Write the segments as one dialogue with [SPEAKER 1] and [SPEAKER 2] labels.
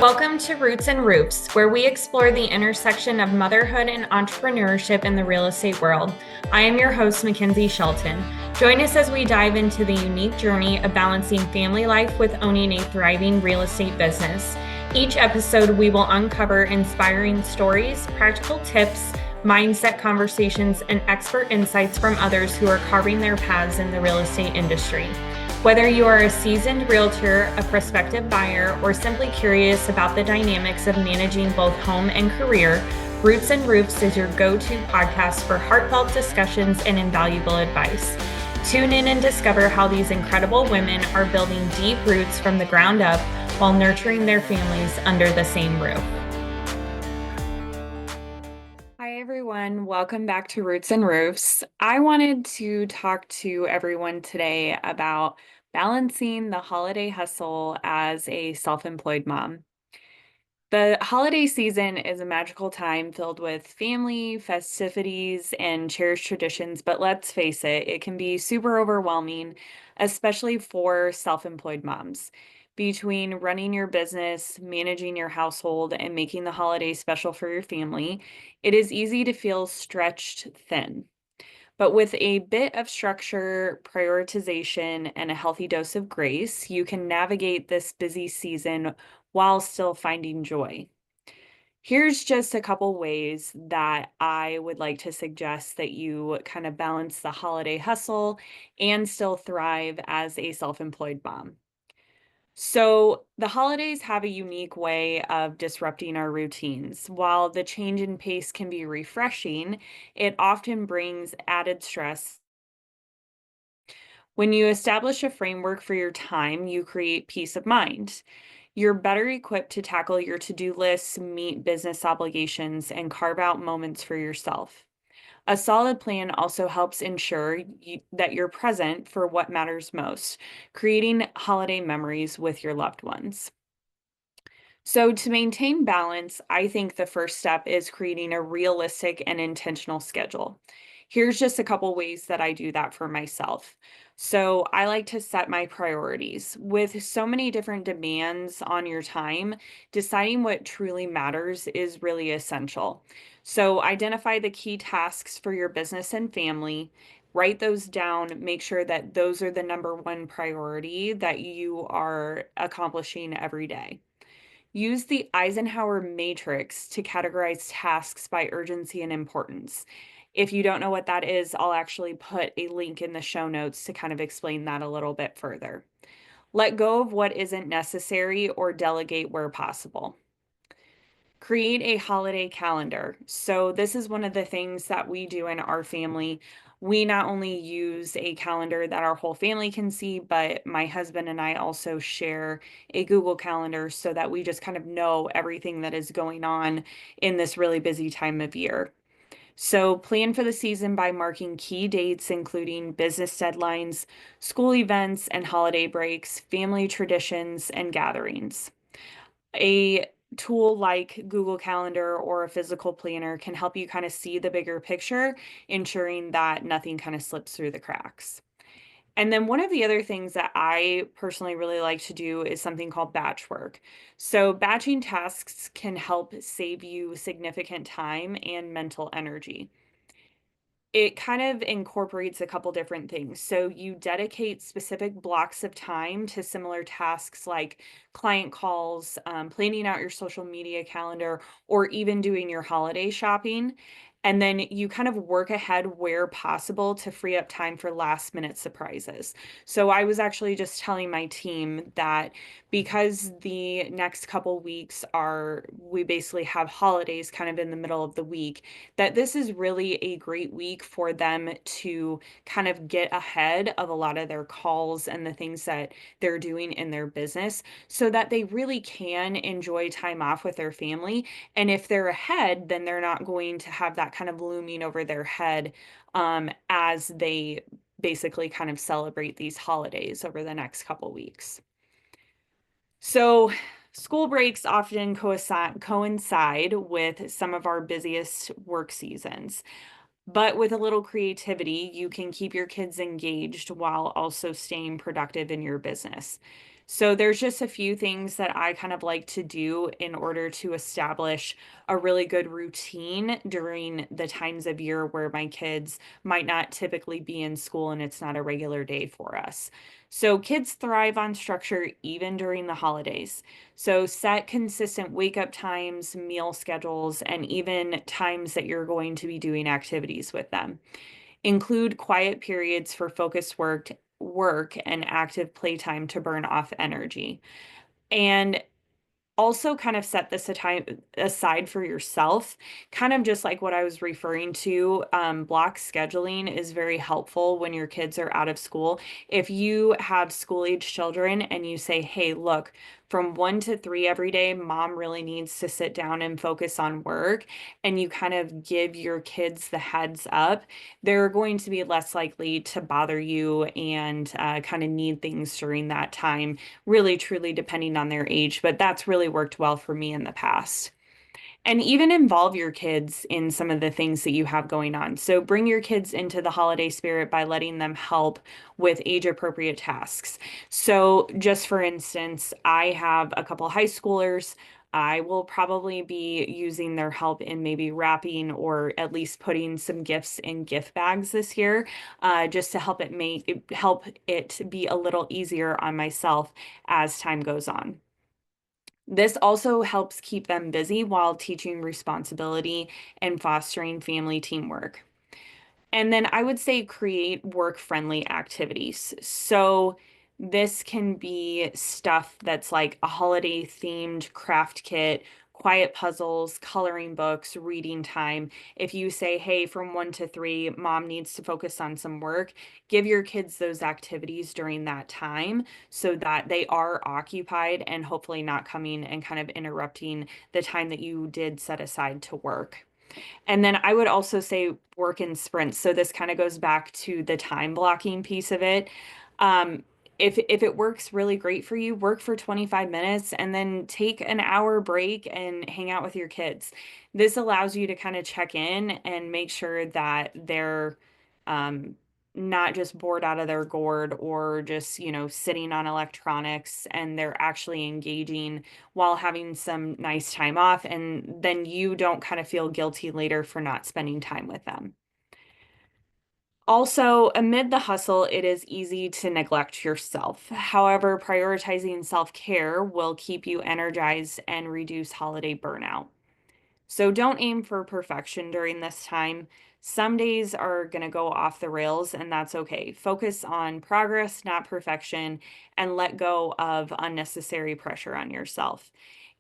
[SPEAKER 1] Welcome to Roots and Roofs, where we explore the intersection of motherhood and entrepreneurship in the real estate world. I am your host, Mackenzie Shelton. Join us as we dive into the unique journey of balancing family life with owning a thriving real estate business. Each episode, we will uncover inspiring stories, practical tips, mindset conversations, and expert insights from others who are carving their paths in the real estate industry. Whether you are a seasoned realtor, a prospective buyer, or simply curious about the dynamics of managing both home and career, Roots and Roofs is your go-to podcast for heartfelt discussions and invaluable advice. Tune in and discover how these incredible women are building deep roots from the ground up while nurturing their families under the same roof. Hi, everyone. Welcome back to Roots and Roofs. I wanted to talk to everyone today about balancing the holiday hustle as a self-employed mom. The holiday season is a magical time filled with family, festivities, and cherished traditions, but let's face it, it can be super overwhelming, especially for self-employed moms. Between running your business, managing your household, and making the holidays special for your family, it is easy to feel stretched thin. But with a bit of structure, prioritization, and a healthy dose of grace, you can navigate this busy season while still finding joy. Here's just a couple ways that I would like to suggest that you kind of balance the holiday hustle and still thrive as a self employed mom. So, the holidays have a unique way of disrupting our routines. While the change in pace can be refreshing, it often brings added stress. When you establish a framework for your time, you create peace of mind. You're better equipped to tackle your to do lists, meet business obligations, and carve out moments for yourself. A solid plan also helps ensure that you're present for what matters most, creating holiday memories with your loved ones. So, to maintain balance, I think the first step is creating a realistic and intentional schedule. Here's just a couple ways that I do that for myself. So, I like to set my priorities. With so many different demands on your time, deciding what truly matters is really essential. So, identify the key tasks for your business and family. Write those down, make sure that those are the number one priority that you are accomplishing every day. Use the Eisenhower matrix to categorize tasks by urgency and importance. If you don't know what that is, I'll actually put a link in the show notes to kind of explain that a little bit further. Let go of what isn't necessary or delegate where possible. Create a holiday calendar. So, this is one of the things that we do in our family. We not only use a calendar that our whole family can see, but my husband and I also share a Google Calendar so that we just kind of know everything that is going on in this really busy time of year. So, plan for the season by marking key dates, including business deadlines, school events and holiday breaks, family traditions, and gatherings. A tool like Google Calendar or a physical planner can help you kind of see the bigger picture, ensuring that nothing kind of slips through the cracks. And then one of the other things that I personally really like to do is something called batch work. So, batching tasks can help save you significant time and mental energy. It kind of incorporates a couple different things. So you dedicate specific blocks of time to similar tasks like client calls, planning out your social media calendar, or even doing your holiday shopping. And then you kind of work ahead where possible to free up time for last minute surprises. So I was actually just telling my team that because the next couple weeks we basically have holidays kind of in the middle of the week, that this is really a great week for them to kind of get ahead of a lot of their calls and the things that they're doing in their business so that they really can enjoy time off with their family. And if they're ahead, then they're not going to have that kind of looming over their head as they basically kind of celebrate these holidays over the next couple weeks. So, school breaks often coincide with some of our busiest work seasons. But with a little creativity, you can keep your kids engaged while also staying productive in your business. So there's just a few things that I kind of like to do in order to establish a really good routine during the times of year where my kids might not typically be in school and it's not a regular day for us. So kids thrive on structure even during the holidays. So set consistent wake up times, meal schedules, and even times that you're going to be doing activities with them. Include quiet periods for focused work and active playtime to burn off energy. And also kind of set this aside for yourself, kind of just like what I was referring to. Block scheduling is very helpful when your kids are out of school. If you have school age children and you say, hey, look, from 1 to 3 every day, mom really needs to sit down and focus on work, and you kind of give your kids the heads up, they're going to be less likely to bother you and kind of need things during that time, really truly depending on their age, but that's really worked well for me in the past. And even involve your kids in some of the things that you have going on. So bring your kids into the holiday spirit by letting them help with age appropriate tasks. So, just for instance, I have a couple high schoolers. I will probably be using their help in maybe wrapping or at least putting some gifts in gift bags this year, just to help it be a little easier on myself as time goes on. This also helps keep them busy while teaching responsibility and fostering family teamwork. And then I would say create work-friendly activities. So this can be stuff that's like a holiday themed craft kit, quiet puzzles, coloring books, reading time. If you say, hey, from 1 to 3, mom needs to focus on some work, give your kids those activities during that time so that they are occupied and hopefully not coming and kind of interrupting the time that you did set aside to work. And then I would also say work in sprints. So this kind of goes back to the time blocking piece of it. Um, if it works really great for you, work for 25 minutes and then take an hour break and hang out with your kids. This allows you to kind of check in and make sure that they're um, not just bored out of their gourd or just, sitting on electronics, and they're actually engaging while having some nice time off. And then you don't kind of feel guilty later for not spending time with them. Also, amid the hustle, it is easy to neglect yourself. However, prioritizing self-care will keep you energized and reduce holiday burnout. So don't aim for perfection during this time. Some days are going to go off the rails, and that's okay. Focus on progress, not perfection, and let go of unnecessary pressure on yourself.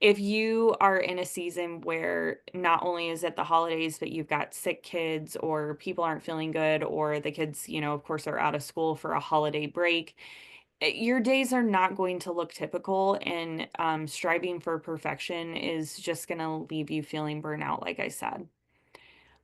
[SPEAKER 1] If you are in a season where not only is it the holidays, but you've got sick kids, or people aren't feeling good, or the kids, of course, are out of school for a holiday break, your days are not going to look typical, and striving for perfection is just going to leave you feeling burnout, like I said.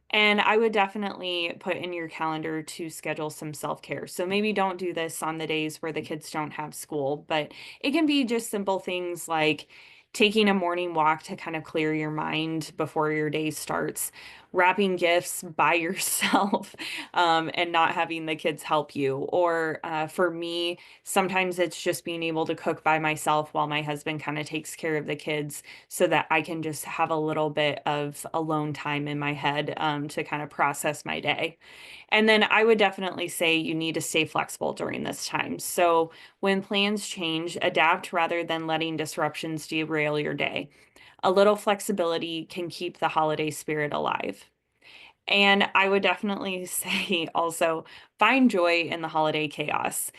[SPEAKER 1] And I would definitely put in your calendar to schedule some self-care. So maybe don't do this on the days where the kids don't have school, but it can be just simple things like taking a morning walk to kind of clear your mind before your day starts, wrapping gifts by yourself, and not having the kids help you. Or for me, sometimes it's just being able to cook by myself while my husband kind of takes care of the kids so that I can just have a little bit of alone time in my head, to kind of process my day. And then I would definitely say you need to stay flexible during this time. So when plans change, adapt rather than letting disruptions derail your day. A little flexibility can keep the holiday spirit alive. And I would definitely say also find joy in the holiday chaos.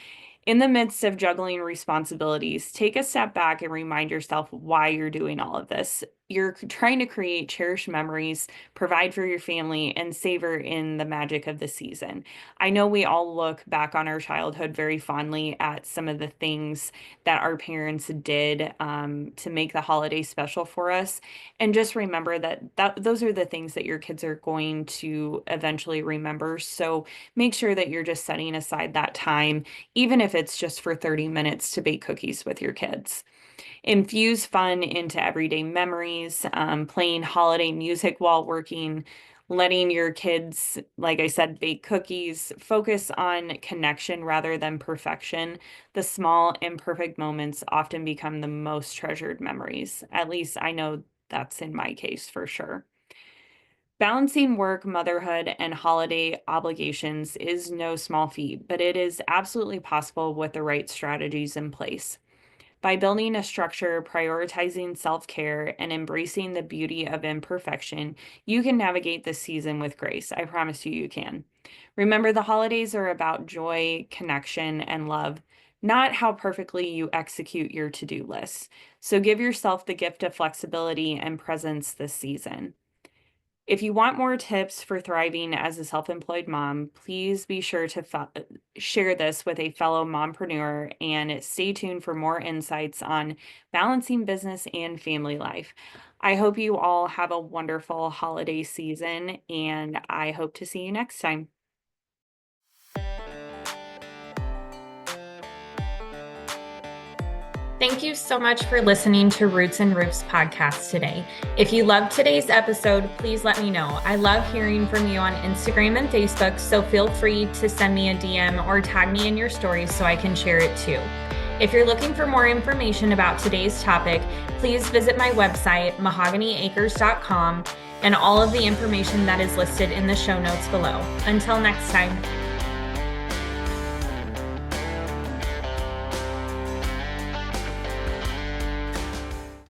[SPEAKER 1] In the midst of juggling responsibilities, take a step back and remind yourself why you're doing all of this. You're trying to create cherished memories, provide for your family, and savor in the magic of the season. I know we all look back on our childhood very fondly at some of the things that our parents did, to make the holiday special for us. And just remember that those are the things that your kids are going to eventually remember. So make sure that you're just setting aside that time, even if it's just for 30 minutes to bake cookies with your kids. Infuse fun into everyday memories, playing holiday music while working, letting your kids, like I said, bake cookies, focus on connection rather than perfection. The small, imperfect moments often become the most treasured memories. At least I know that's in my case for sure. Balancing work, motherhood, and holiday obligations is no small feat, but it is absolutely possible with the right strategies in place. By building a structure, prioritizing self care, and embracing the beauty of imperfection, you can navigate this season with grace. I promise you, you can. Remember, the holidays are about joy, connection, and love, not how perfectly you execute your to do list. So give yourself the gift of flexibility and presence this season. If you want more tips for thriving as a self-employed mom, please be sure to share this with a fellow mompreneur and stay tuned for more insights on balancing business and family life. I hope you all have a wonderful holiday season, and I hope to see you next time. Thank you so much for listening to Roots and Roofs podcast today. If you loved today's episode, please let me know. I love hearing from you on Instagram and Facebook, so feel free to send me a DM or tag me in your stories so I can share it too. If you're looking for more information about today's topic, please visit my website, mahoganyacres.com, and all of the information that is listed in the show notes below. Until next time.